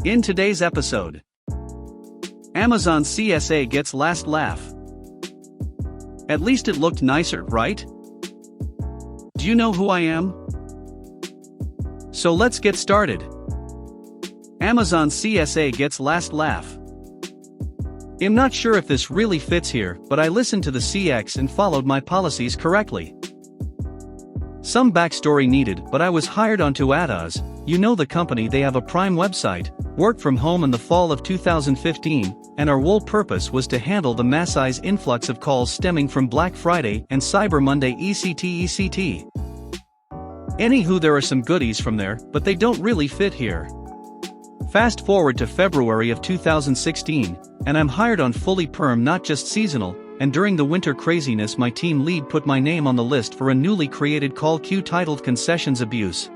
In today's episode, Amazon CSA gets last laugh. At least it looked nicer, right? Do you know who I am? So let's get started. Amazon CSA gets last laugh. I'm not sure if this really fits here, but I listened to the CX and followed my policies correctly. Some backstory needed, but I was hired onto Atos, you know the company. They have a Prime website, worked from home in the fall of 2015, and our whole purpose was to handle the massive influx of calls stemming from Black Friday and Cyber Monday etc. Anywho, there are some goodies from there, but they don't really fit here. Fast forward to February of 2016, and I'm hired on fully perm, not just seasonal, and during the winter craziness my team lead put my name on the list for a newly created call queue titled Concessions Abuse.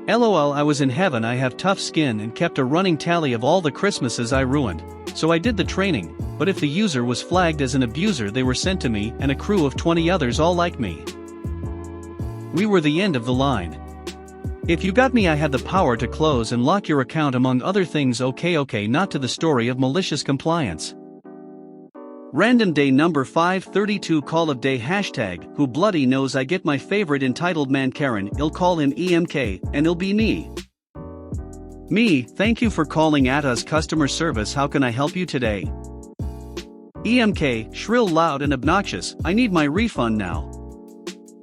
LOL, I was in heaven. I have tough skin and kept a running tally of all the Christmases I ruined, so I did the training, but if the user was flagged as an abuser they were sent to me and a crew of 20 others all like me. We were the end of the line. If you got me, I had the power to close and lock your account among other things. Okay, not to the story of malicious compliance. Random day number 532 call of day hashtag who bloody knows. I get my favorite entitled man Karen, I'll call him EMK, and it'll be me. Me, thank you for calling Atos customer service, how can I help you today? EMK, shrill, loud and obnoxious, I need my refund now.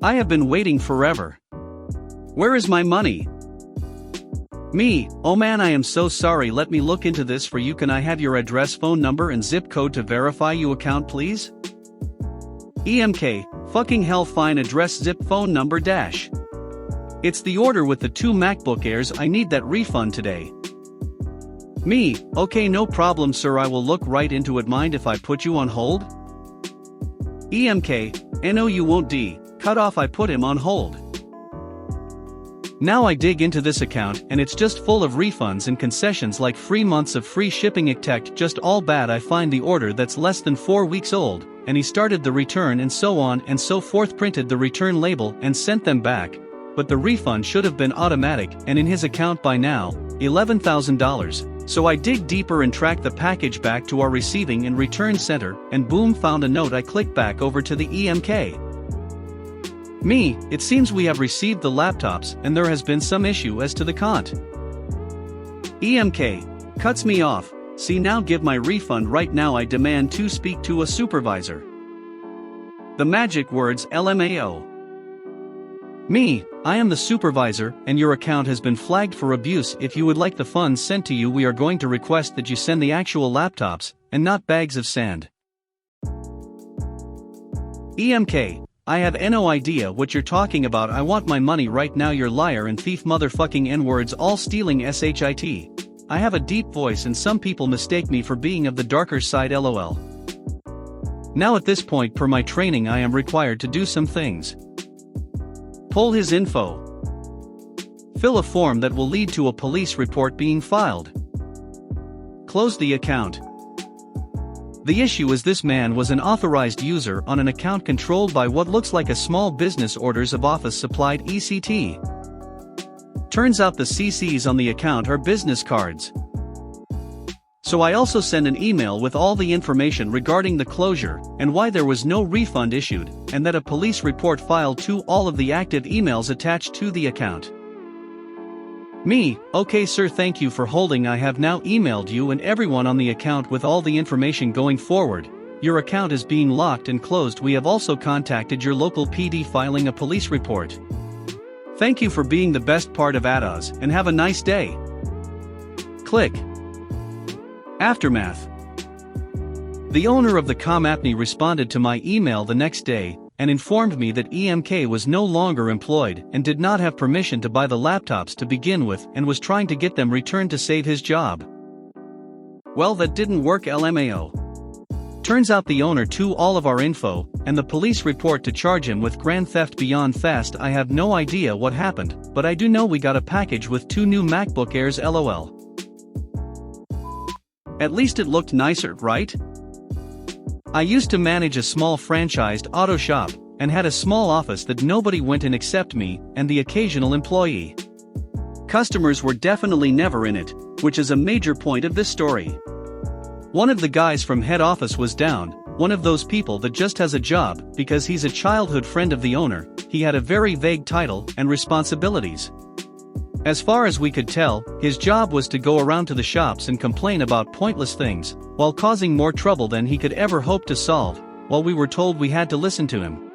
I have been waiting forever. Where is my money? Me, oh man, I am so sorry, let me look into this for you. Can I have your address, phone number and zip code to verify you account please? EMK, fucking hell, fine, address, zip, phone number dash. It's the order with the 2 MacBook Airs, I need that refund today. Me, okay, no problem sir, I will look right into it. Mind if I put you on hold? EMK, no you won't. Cut off, I put him on hold. Now I dig into this account and it's just full of refunds and concessions like free months of free shipping, ect just all bad. I find the order that's less than 4 weeks old, and he started the return and so on and so forth, printed the return label and sent them back, but the refund should have been automatic and in his account by now, $11,000, so I dig deeper and track the package back to our receiving and return center and boom, found a note. I click back over to the EMK. Me, it seems we have received the laptops and there has been some issue as to the count. EMK, cuts me off, see now, give my refund right now, I demand to speak to a supervisor. The magic words LMAO. Me, I am the supervisor and your account has been flagged for abuse. If you would like the funds sent to you, we are going to request that you send the actual laptops and not bags of sand. EMK, I have no idea what you're talking about. I want my money right now, you liar and thief, motherfucking N-words, all stealing shit. I have a deep voice and some people mistake me for being of the darker side, lol. Now at this point, per my training, I am required to do some things. Pull his info. Fill a form that will lead to a police report being filed. Close the account. The issue is this man was an authorized user on an account controlled by what looks like a small business, orders of office supplied ECT. Turns out the CCs on the account are business cards. So I also send an email with all the information regarding the closure and why there was no refund issued, and that a police report filed to all of the active emails attached to the account. Me, okay sir, thank you for holding. I have now emailed you and everyone on the account with all the information going forward. Your account is being locked and closed. We have also contacted your local PD filing a police report. Thank you for being the best part of Atos and have a nice day. Click. Aftermath. The owner of the company responded to my email the next day and informed me that EMK was no longer employed and did not have permission to buy the laptops to begin with and was trying to get them returned to save his job. Well, that didn't work, LMAO. Turns out the owner to all of our info and the police report to charge him with grand theft beyond fast. I have no idea what happened, but I do know we got a package with 2 new MacBook Airs, lol. At least it looked nicer, right? I used to manage a small franchised auto shop and had a small office that nobody went in except me and the occasional employee. Customers were definitely never in it, which is a major point of this story. One of the guys from head office was down, one of those people that just has a job because he's a childhood friend of the owner. He had a very vague title and responsibilities. As far as we could tell, his job was to go around to the shops and complain about pointless things, while causing more trouble than he could ever hope to solve, while we were told we had to listen to him.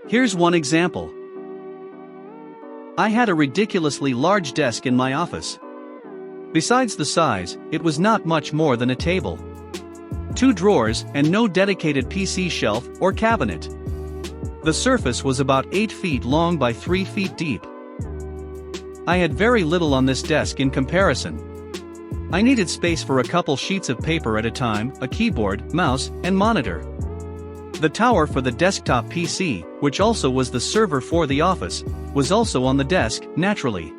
Here's one example. I had a ridiculously large desk in my office. Besides the size, it was not much more than a table. 2 drawers and no dedicated PC shelf or cabinet. The surface was about 8 feet long by 3 feet deep. I had very little on this desk in comparison. I needed space for a couple sheets of paper at a time, a keyboard, mouse, and monitor. The tower for the desktop PC, which also was the server for the office, was also on the desk, naturally.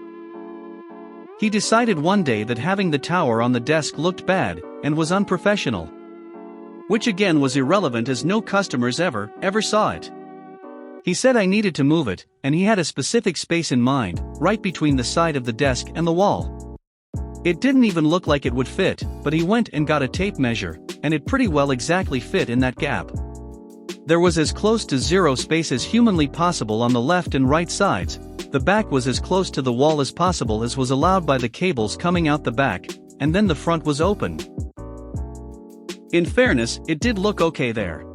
He decided one day that having the tower on the desk looked bad, and was unprofessional. Which again was irrelevant as no customers ever saw it. He said I needed to move it, and he had a specific space in mind, right between the side of the desk and the wall. It didn't even look like it would fit, but he went and got a tape measure, and it pretty well exactly fit in that gap. There was as close to zero space as humanly possible on the left and right sides. The back was as close to the wall as possible as was allowed by the cables coming out the back, and then the front was open. In fairness, it did look okay there.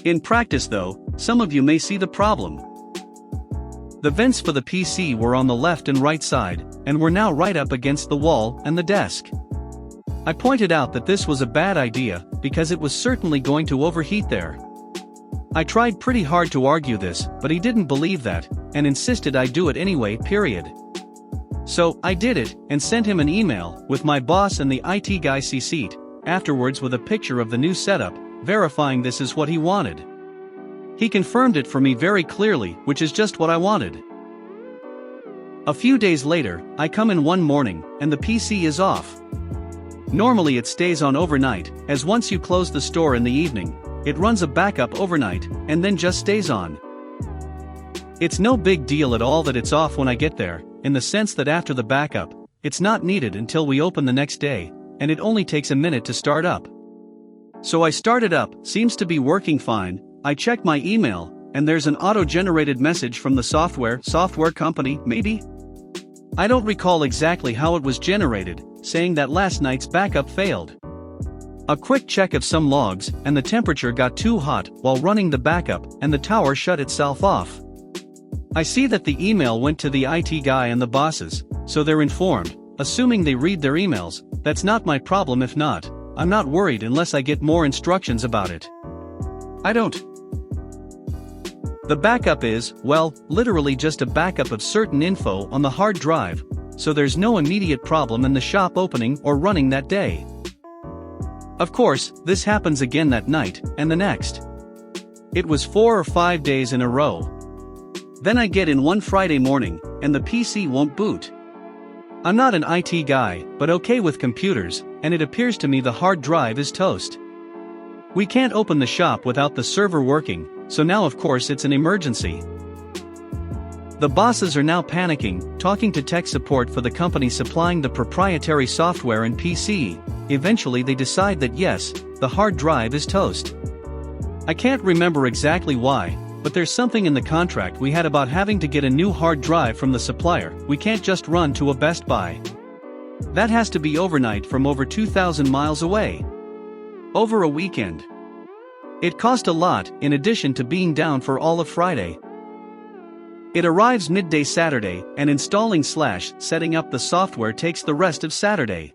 In practice though, some of you may see the problem. The vents for the PC were on the left and right side, and were now right up against the wall and the desk. I pointed out that this was a bad idea, because it was certainly going to overheat there. I tried pretty hard to argue this, but he didn't believe that, and insisted I do it anyway, period. So, I did it, and sent him an email, with my boss and the IT guy CC'd, afterwards with a picture of the new setup, verifying this is what he wanted. He confirmed it for me very clearly, which is just what I wanted. A few days later, I come in one morning, and the PC is off. Normally it stays on overnight, as once you close the store in the evening, it runs a backup overnight, and then just stays on. It's no big deal at all that it's off when I get there, in the sense that after the backup, it's not needed until we open the next day, and it only takes a minute to start up. So I start it up, seems to be working fine. I check my email, and there's an auto-generated message from the software company, maybe? I don't recall exactly how it was generated, saying that last night's backup failed. A quick check of some logs, and the temperature got too hot while running the backup, and the tower shut itself off. I see that the email went to the IT guy and the bosses, so they're informed, assuming they read their emails. That's not my problem. If not, I'm not worried unless I get more instructions about it. I don't. The backup is, well, literally just a backup of certain info on the hard drive, so there's no immediate problem in the shop opening or running that day. Of course, this happens again that night, and the next. It was 4 or 5 days in a row. Then I get in one Friday morning, and the PC won't boot. I'm not an IT guy, but okay with computers, and it appears to me the hard drive is toast. We can't open the shop without the server working, so now of course it's an emergency. The bosses are now panicking, talking to tech support for the company supplying the proprietary software and PC. Eventually they decide that yes, the hard drive is toast. I can't remember exactly why, but there's something in the contract we had about having to get a new hard drive from the supplier. We can't just run to a Best Buy. That has to be overnight from over 2,000 miles away. Over a weekend. It cost a lot, in addition to being down for all of Friday. It arrives midday Saturday, and installing/setting up the software takes the rest of Saturday.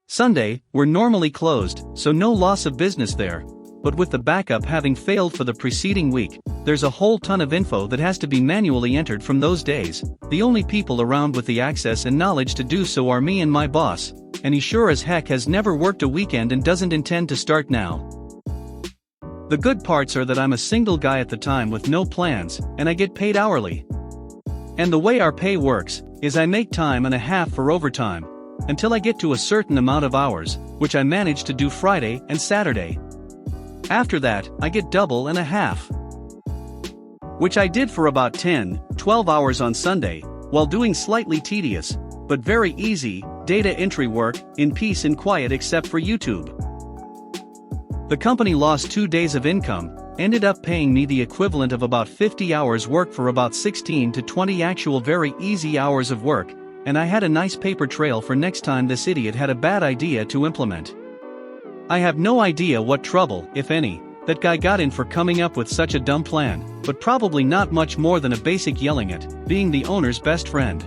Sunday, we're normally closed, so no loss of business there, but with the backup having failed for the preceding week, there's a whole ton of info that has to be manually entered from those days. The only people around with the access and knowledge to do so are me and my boss, and he sure as heck has never worked a weekend and doesn't intend to start now. The good parts are that I'm a single guy at the time with no plans, and I get paid hourly. And the way our pay works is I make time and a half for overtime, until I get to a certain amount of hours, which I manage to do Friday and Saturday. After that, I get double and a half. Which I did for about 10, 12 hours on Sunday, while doing slightly tedious, but very easy, data entry work, in peace and quiet except for YouTube. The company lost 2 days of income, ended up paying me the equivalent of about 50 hours work for about 16 to 20 actual very easy hours of work, and I had a nice paper trail for next time this idiot had a bad idea to implement. I have no idea what trouble, if any, that guy got in for coming up with such a dumb plan, but probably not much more than a basic yelling at, being the owner's best friend.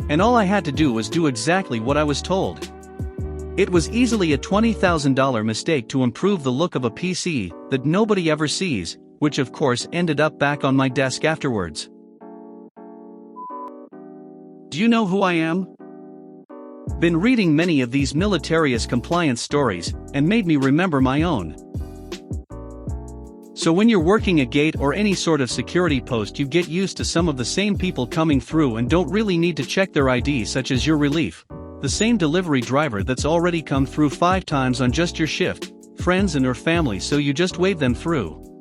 And all I had to do was do exactly what I was told. It was easily a $20,000 mistake to improve the look of a PC that nobody ever sees, which of course ended up back on my desk afterwards. Do you know who I am? Been reading many of these militaryist compliance stories, and made me remember my own. So when you're working a gate or any sort of security post, you get used to some of the same people coming through and don't really need to check their ID, such as your relief. The same delivery driver that's already come through 5 times on just your shift, friends and or family, so you just wave them through.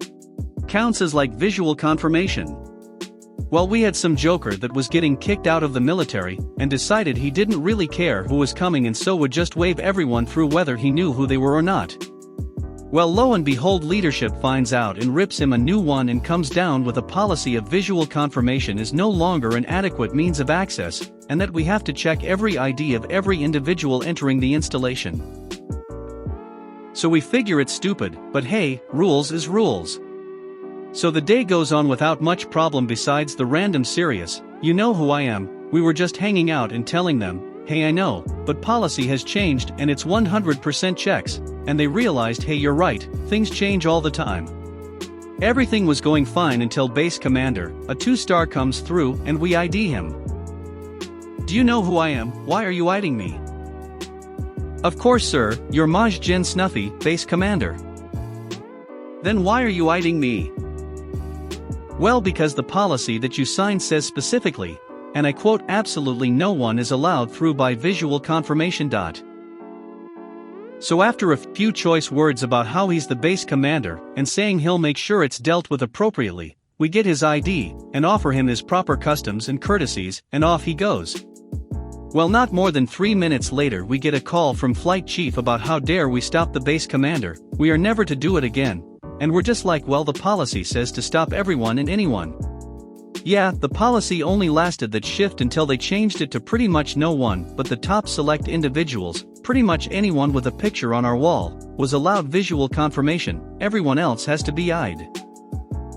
Counts as like visual confirmation. Well, we had some joker that was getting kicked out of the military, and decided he didn't really care who was coming and so would just wave everyone through whether he knew who they were or not. Well, lo and behold, leadership finds out and rips him a new one and comes down with a policy of visual confirmation is no longer an adequate means of access, and that we have to check every ID of every individual entering the installation. So we figure it's stupid, but hey, rules is rules. So the day goes on without much problem besides the random serious, "You know who I am," we were just hanging out and telling them, "Hey, I know, but policy has changed and it's 100% checks," and they realized, "Hey, you're right, things change all the time." Everything was going fine until base commander, a 2-star, comes through and we ID him. "Do you know who I am? Why are you IDing me?" "Of course, sir, you're Maj Gen Snuffy, base commander." "Then why are you IDing me?" "Well, because the policy that you signed says specifically, and I quote, absolutely no one is allowed through by visual confirmation. So after a few choice words about how he's the base commander and saying he'll make sure it's dealt with appropriately, we get his ID and offer him his proper customs and courtesies, and off he goes. Well, not more than 3 minutes later we get a call from flight chief about how dare we stop the base commander, we are never to do it again, and we're just like, well, the policy says to stop everyone and anyone. Yeah, the policy only lasted that shift until they changed it to pretty much no one but the top select individuals, pretty much anyone with a picture on our wall, was allowed visual confirmation, everyone else has to be eyed.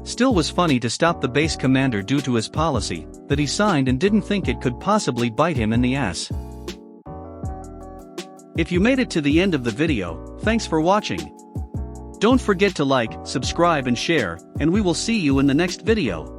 Still was funny to stop the base commander due to his policy, that he signed and didn't think it could possibly bite him in the ass. If you made it to the end of the video, thanks for watching. Don't forget to like, subscribe and share, and we will see you in the next video.